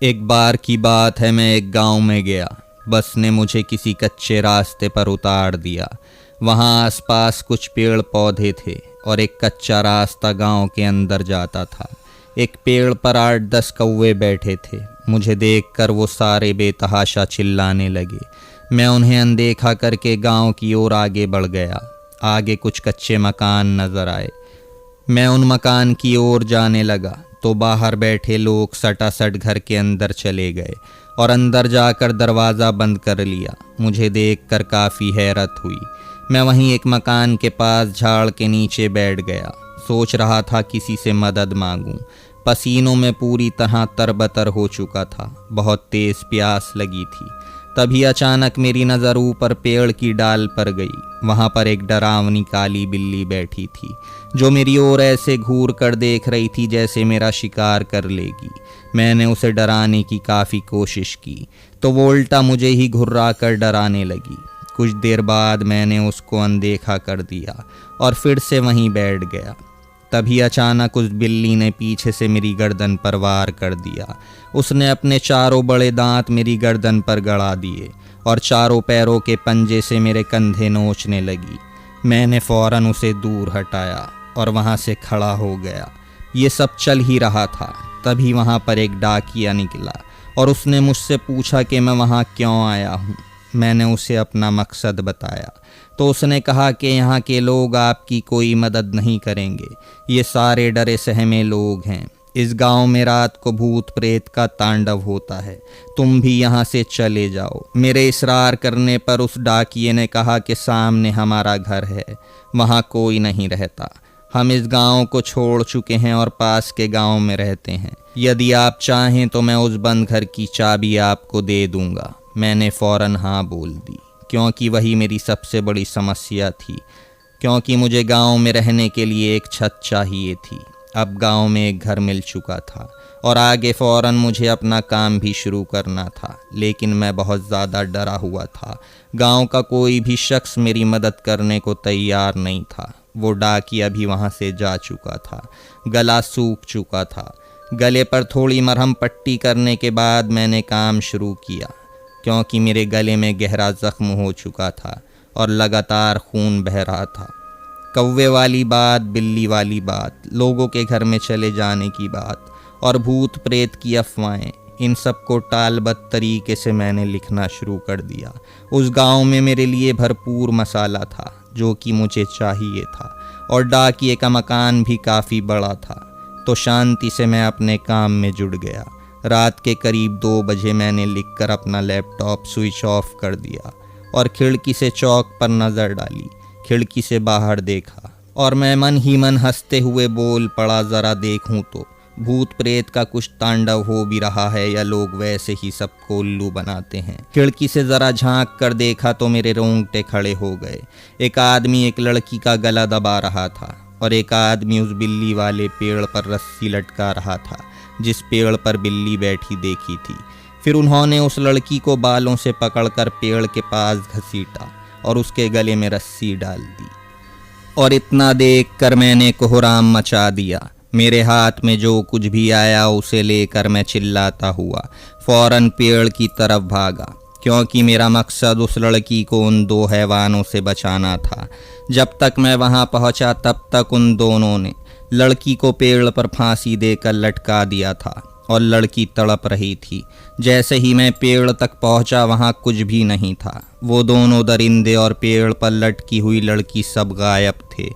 एक बार की बात है, मैं एक गांव में गया। बस ने मुझे किसी कच्चे रास्ते पर उतार दिया। वहां आसपास कुछ पेड़ पौधे थे और एक कच्चा रास्ता गांव के अंदर जाता था। एक पेड़ पर 8-10 कौवे बैठे थे। मुझे देखकर वो सारे बेतहाशा चिल्लाने लगे। मैं उन्हें अनदेखा करके गांव की ओर आगे बढ़ गया। आगे कुछ कच्चे मकान नजर आए। मैं उन मकान की ओर जाने लगा तो बाहर बैठे लोग सटासट घर के अंदर चले गए और अंदर जाकर दरवाज़ा बंद कर लिया। मुझे देखकर काफ़ी हैरत हुई। मैं वहीं एक मकान के पास झाड़ के नीचे बैठ गया। सोच रहा था किसी से मदद मांगूं। पसीनों में पूरी तरह तरबतर हो चुका था। बहुत तेज़ प्यास लगी थी। तभी अचानक मेरी नज़र ऊपर पेड़ की डाल पर गई। वहाँ पर एक डरावनी काली बिल्ली बैठी थी जो मेरी ओर ऐसे घूर कर देख रही थी जैसे मेरा शिकार कर लेगी। मैंने उसे डराने की काफ़ी कोशिश की तो वो उल्टा मुझे ही घुर्रा कर डराने लगी। कुछ देर बाद मैंने उसको अनदेखा कर दिया और फिर से वहीं बैठ गया। तभी अचानक उस बिल्ली ने पीछे से मेरी गर्दन पर वार कर दिया। उसने अपने चारों बड़े दांत मेरी गर्दन पर गड़ा दिए और चारों पैरों के पंजे से मेरे कंधे नोचने लगी। मैंने फौरन उसे दूर हटाया और वहाँ से खड़ा हो गया। ये सब चल ही रहा था, तभी वहाँ पर एक डाकिया निकला और उसने मुझसे पूछा कि मैं वहाँ क्यों आया हूँ। मैंने उसे अपना मकसद बताया तो उसने कहा कि यहाँ के लोग आपकी कोई मदद नहीं करेंगे। ये सारे डरे सहमे लोग हैं। इस गांव में रात को भूत प्रेत का तांडव होता है। तुम भी यहाँ से चले जाओ। मेरे इसरार करने पर उस डाकिये ने कहा कि सामने हमारा घर है, वहाँ कोई नहीं रहता। हम इस गांव को छोड़ चुके हैं और पास के गांव में रहते हैं। यदि आप चाहें तो मैं उस बंद घर की चाबी आपको दे दूंगा। मैंने फ़ौरन हाँ बोल दी क्योंकि वही मेरी सबसे बड़ी समस्या थी। क्योंकि मुझे गांव में रहने के लिए एक छत चाहिए थी। अब गांव में एक घर मिल चुका था और आगे फ़ौरन मुझे अपना काम भी शुरू करना था। लेकिन मैं बहुत ज़्यादा डरा हुआ था। गांव का कोई भी शख्स मेरी मदद करने को तैयार नहीं था। वो डाकिया भी वहाँ से जा चुका था। गला सूख चुका था। गले पर थोड़ी मरहम पट्टी करने के बाद मैंने काम शुरू किया क्योंकि मेरे गले में गहरा ज़ख्म हो चुका था और लगातार खून बह रहा था। कौवे वाली बात, बिल्ली वाली बात, लोगों के घर में चले जाने की बात और भूत प्रेत की अफवाहें, इन सब को टालबद्ध तरीके से मैंने लिखना शुरू कर दिया। उस गांव में मेरे लिए भरपूर मसाला था जो कि मुझे चाहिए था और डाकिये का मकान भी काफ़ी बड़ा था। तो शांति से मैं अपने काम में जुट गया। रात के करीब 2 बजे मैंने लिखकर अपना लैपटॉप स्विच ऑफ कर दिया और खिड़की से चौक पर नज़र डाली। खिड़की से बाहर देखा और मैं मन ही मन हंसते हुए बोल पड़ा, ज़रा देखूं तो भूत प्रेत का कुछ तांडव हो भी रहा है या लोग वैसे ही सबको उल्लू बनाते हैं। खिड़की से ज़रा झांक कर देखा तो मेरे रोंगटे खड़े हो गए। एक आदमी एक लड़की का गला दबा रहा था और एक आदमी उस बिल्ली वाले पेड़ पर रस्सी लटका रहा था जिस पेड़ पर बिल्ली बैठी देखी थी। फिर उन्होंने उस लड़की को बालों से पकड़कर पेड़ के पास घसीटा और उसके गले में रस्सी डाल दी। और इतना देखकर मैंने कोहराम मचा दिया। मेरे हाथ में जो कुछ भी आया उसे लेकर मैं चिल्लाता हुआ फौरन पेड़ की तरफ भागा क्योंकि मेरा मकसद उस लड़की को उन 2 हैवानों से बचाना था। जब तक मैं वहां पहुंचा तब तक उन दोनों ने लड़की को पेड़ पर फांसी देकर लटका दिया था और लड़की तड़प रही थी। जैसे ही मैं पेड़ तक पहुंचा वहां कुछ भी नहीं था। वो दोनों दरिंदे और पेड़ पर लटकी हुई लड़की सब गायब थे।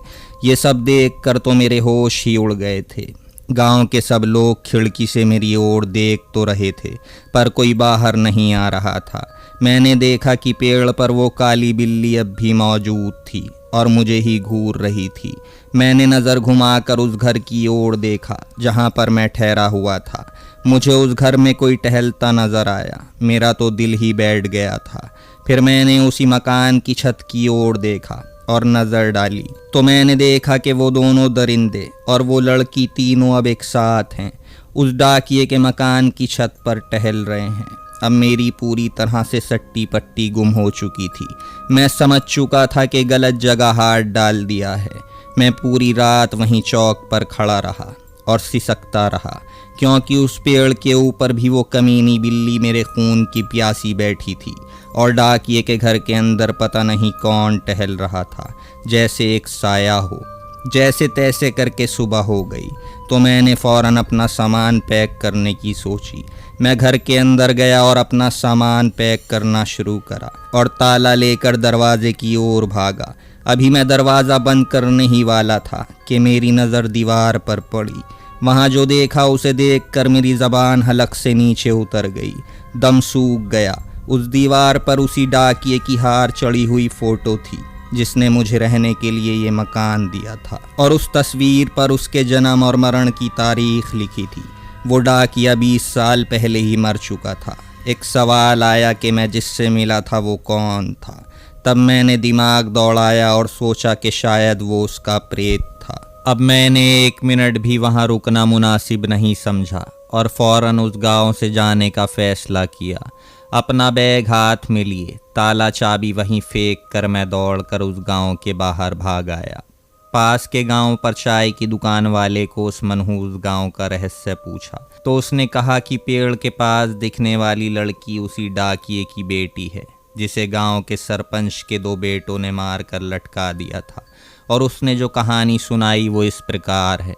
ये सब देखकर तो मेरे होश ही उड़ गए थे। गांव के सब लोग खिड़की से मेरी ओर देख तो रहे थे पर कोई बाहर नहीं आ रहा था। मैंने देखा कि पेड़ पर वो काली बिल्ली अब भी मौजूद थी और मुझे ही घूर रही थी। मैंने नज़र घुमाकर उस घर की ओर देखा जहां पर मैं ठहरा हुआ था। मुझे उस घर में कोई टहलता नज़र आया। मेरा तो दिल ही बैठ गया था। फिर मैंने उसी मकान की छत की ओर देखा और नज़र डाली तो मैंने देखा कि वो दोनों दरिंदे और वो लड़की तीनों अब एक साथ हैं। उस डाकिये के मकान की छत पर टहल रहे हैं। अब मेरी पूरी तरह से सट्टी पट्टी गुम हो चुकी थी। मैं समझ चुका था कि गलत जगह हाथ डाल दिया है। मैं पूरी रात वहीं चौक पर खड़ा रहा और सिसकता रहा क्योंकि उस पेड़ के ऊपर भी वो कमीनी बिल्ली मेरे खून की प्यासी बैठी थी और डाकिए के घर के अंदर पता नहीं कौन टहल रहा था, जैसे एक साया हो। जैसे तैसे करके सुबह हो गई तो मैंने फ़ौरन अपना सामान पैक करने की सोची। मैं घर के अंदर गया और अपना सामान पैक करना शुरू करा और ताला लेकर दरवाजे की ओर भागा। अभी मैं दरवाज़ा बंद करने ही वाला था कि मेरी नज़र दीवार पर पड़ी। वहाँ जो देखा उसे देखकर मेरी ज़बान हलक से नीचे उतर गई, दम सूख गया। उस दीवार पर उसी डाकिए की हार चढ़ी हुई फ़ोटो थी जिसने मुझे रहने के लिए ये मकान दिया था, और उस तस्वीर पर उसके जन्म और मरण की तारीख लिखी थी। वो डाकिया 20 साल पहले ही मर चुका था। एक सवाल आया कि मैं जिससे मिला था वो कौन था। तब मैंने दिमाग दौड़ाया और सोचा कि शायद वो उसका प्रेत था। अब मैंने 1 मिनट भी वहाँ रुकना मुनासिब नहीं समझा और फ़ौरन उस गांव से जाने का फ़ैसला किया। अपना बैग हाथ में लिए, ताला चाबी वहीं फेंक कर मैं दौड़कर उस गांव के बाहर भाग आया। पास के गांव पर चाय की दुकान वाले को उस मनहूस गांव का रहस्य पूछा तो उसने कहा कि पेड़ के पास दिखने वाली लड़की उसी डाकिए की बेटी है जिसे गांव के सरपंच के 2 बेटों ने मार कर लटका दिया था। और उसने जो कहानी सुनाई वो इस प्रकार है।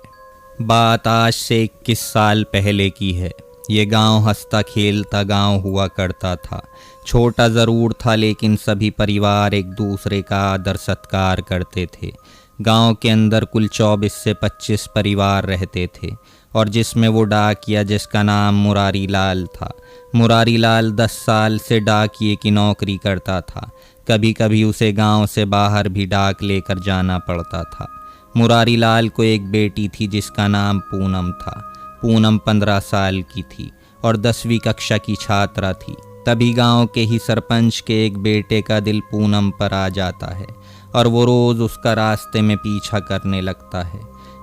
बात आज से 21 साल पहले की है। ये गांव हंसता खेलता गांव हुआ करता था। छोटा ज़रूर था लेकिन सभी परिवार एक दूसरे का आदर सत्कार करते थे। गांव के अंदर कुल 24 से 25 परिवार रहते थे और जिसमें वो डाकिया जिसका नाम मुरारी लाल था। मुरारी लाल 10 साल से डाकिए की नौकरी करता था। कभी कभी उसे गांव से बाहर भी डाक लेकर जाना पड़ता था। मुरारी लाल को एक बेटी थी जिसका नाम पूनम था। पूनम 15 साल की थी और 10वीं कक्षा की छात्रा थी। तभी गांव के ही सरपंच के एक बेटे का दिल पूनम पर आ जाता है और वो रोज़ उसका रास्ते में पीछा करने लगता है।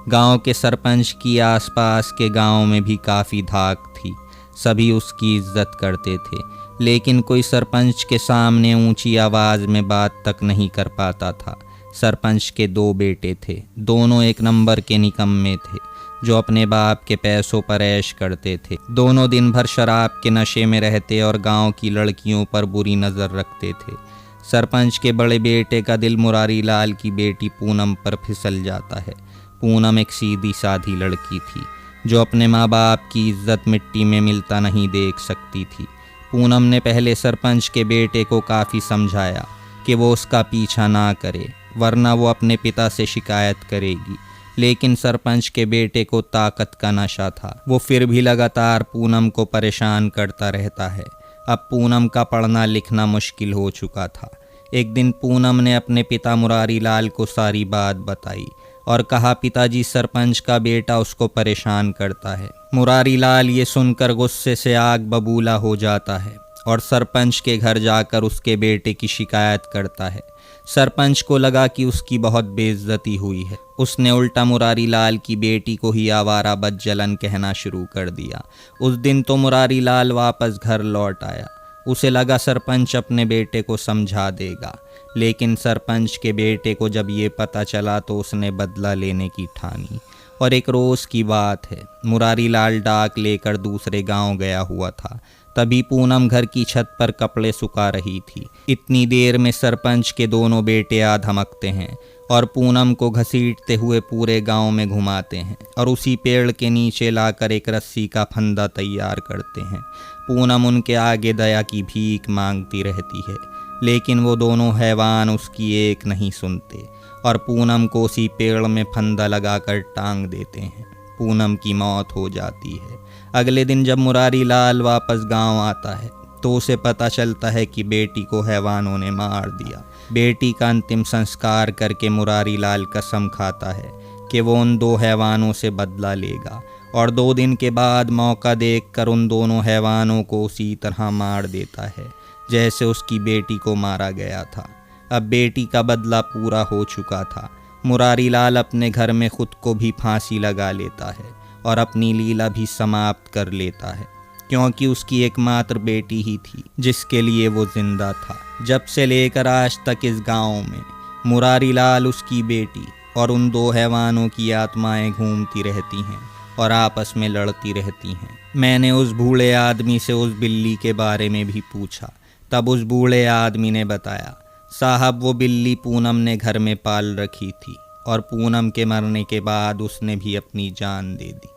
गांव के सरपंच की आसपास के गांव में भी काफ़ी धाक थी। सभी उसकी इज्जत करते थे लेकिन कोई सरपंच के सामने ऊंची आवाज़ में बात तक नहीं कर पाता था। सरपंच के 2 बेटे थे। दोनों एक नंबर के निकम्मे थे जो अपने बाप के पैसों पर ऐश करते थे। दोनों दिन भर शराब के नशे में रहते और गांव की लड़कियों पर बुरी नज़र रखते थे। सरपंच के बड़े बेटे का दिल मुरारी लाल की बेटी पूनम पर फिसल जाता है। पूनम एक सीधी साधी लड़की थी जो अपने माँ बाप की इज्जत मिट्टी में मिलता नहीं देख सकती थी। पूनम ने पहले सरपंच के बेटे को काफ़ी समझाया कि वो उसका पीछा ना करे वरना वो अपने पिता से शिकायत करेगी, लेकिन सरपंच के बेटे को ताकत का नशा था। वो फिर भी लगातार पूनम को परेशान करता रहता है। अब पूनम का पढ़ना लिखना मुश्किल हो चुका था। एक दिन पूनम ने अपने पिता मुरारी लाल को सारी बात बताई और कहा पिताजी सरपंच का बेटा उसको परेशान करता है। मुरारी लाल ये सुनकर गुस्से से आग बबूला हो जाता है और सरपंच के घर जाकर उसके बेटे की शिकायत करता है। सरपंच को लगा कि उसकी बहुत बेइज्जती हुई है। उसने उल्टा मुरारी लाल की बेटी को ही आवारा बदजलन कहना शुरू कर दिया। उस दिन तो मुरारी लाल वापस घर लौट आया। उसे लगा सरपंच अपने बेटे को समझा देगा, लेकिन सरपंच के बेटे को जब ये पता चला तो उसने बदला लेने की ठानी। और एक रोज़ की बात है, मुरारी लाल डाक लेकर दूसरे गांव गया हुआ था। तभी पूनम घर की छत पर कपड़े सुखा रही थी। इतनी देर में सरपंच के दोनों बेटे आ धमकते हैं और पूनम को घसीटते हुए पूरे गांव में घुमाते हैं और उसी पेड़ के नीचे लाकर एक रस्सी का फंदा तैयार करते हैं। पूनम उनके आगे दया की भीख मांगती रहती है, लेकिन वो दोनों हैवान उसकी एक नहीं सुनते और पूनम को उसी पेड़ में फंदा लगाकर टांग देते हैं। पूनम की मौत हो जाती है। अगले दिन जब मुरारी लाल वापस गांव आता है तो उसे पता चलता है कि बेटी को हैवानों ने मार दिया। बेटी का अंतिम संस्कार करके मुरारी लाल कसम खाता है कि वो उन 2 हैवानों से बदला लेगा और 2 दिन के बाद मौका देखकर उन दोनों हैवानों को उसी तरह मार देता है जैसे उसकी बेटी को मारा गया था। अब बेटी का बदला पूरा हो चुका था। मुरारी लाल अपने घर में खुद को भी फांसी लगा लेता है और अपनी लीला भी समाप्त कर लेता है, क्योंकि उसकी एकमात्र बेटी ही थी जिसके लिए वो जिंदा था। जब से लेकर आज तक इस गांव में मुरारी लाल, उसकी बेटी और उन 2 हैवानों की आत्माएं घूमती रहती हैं और आपस में लड़ती रहती हैं। मैंने उस बूढ़े आदमी से उस बिल्ली के बारे में भी पूछा। तब उस बूढ़े आदमी ने बताया, साहब वो बिल्ली पूनम ने घर में पाल रखी थी और पूनम के मरने के बाद उसने भी अपनी जान दे दी।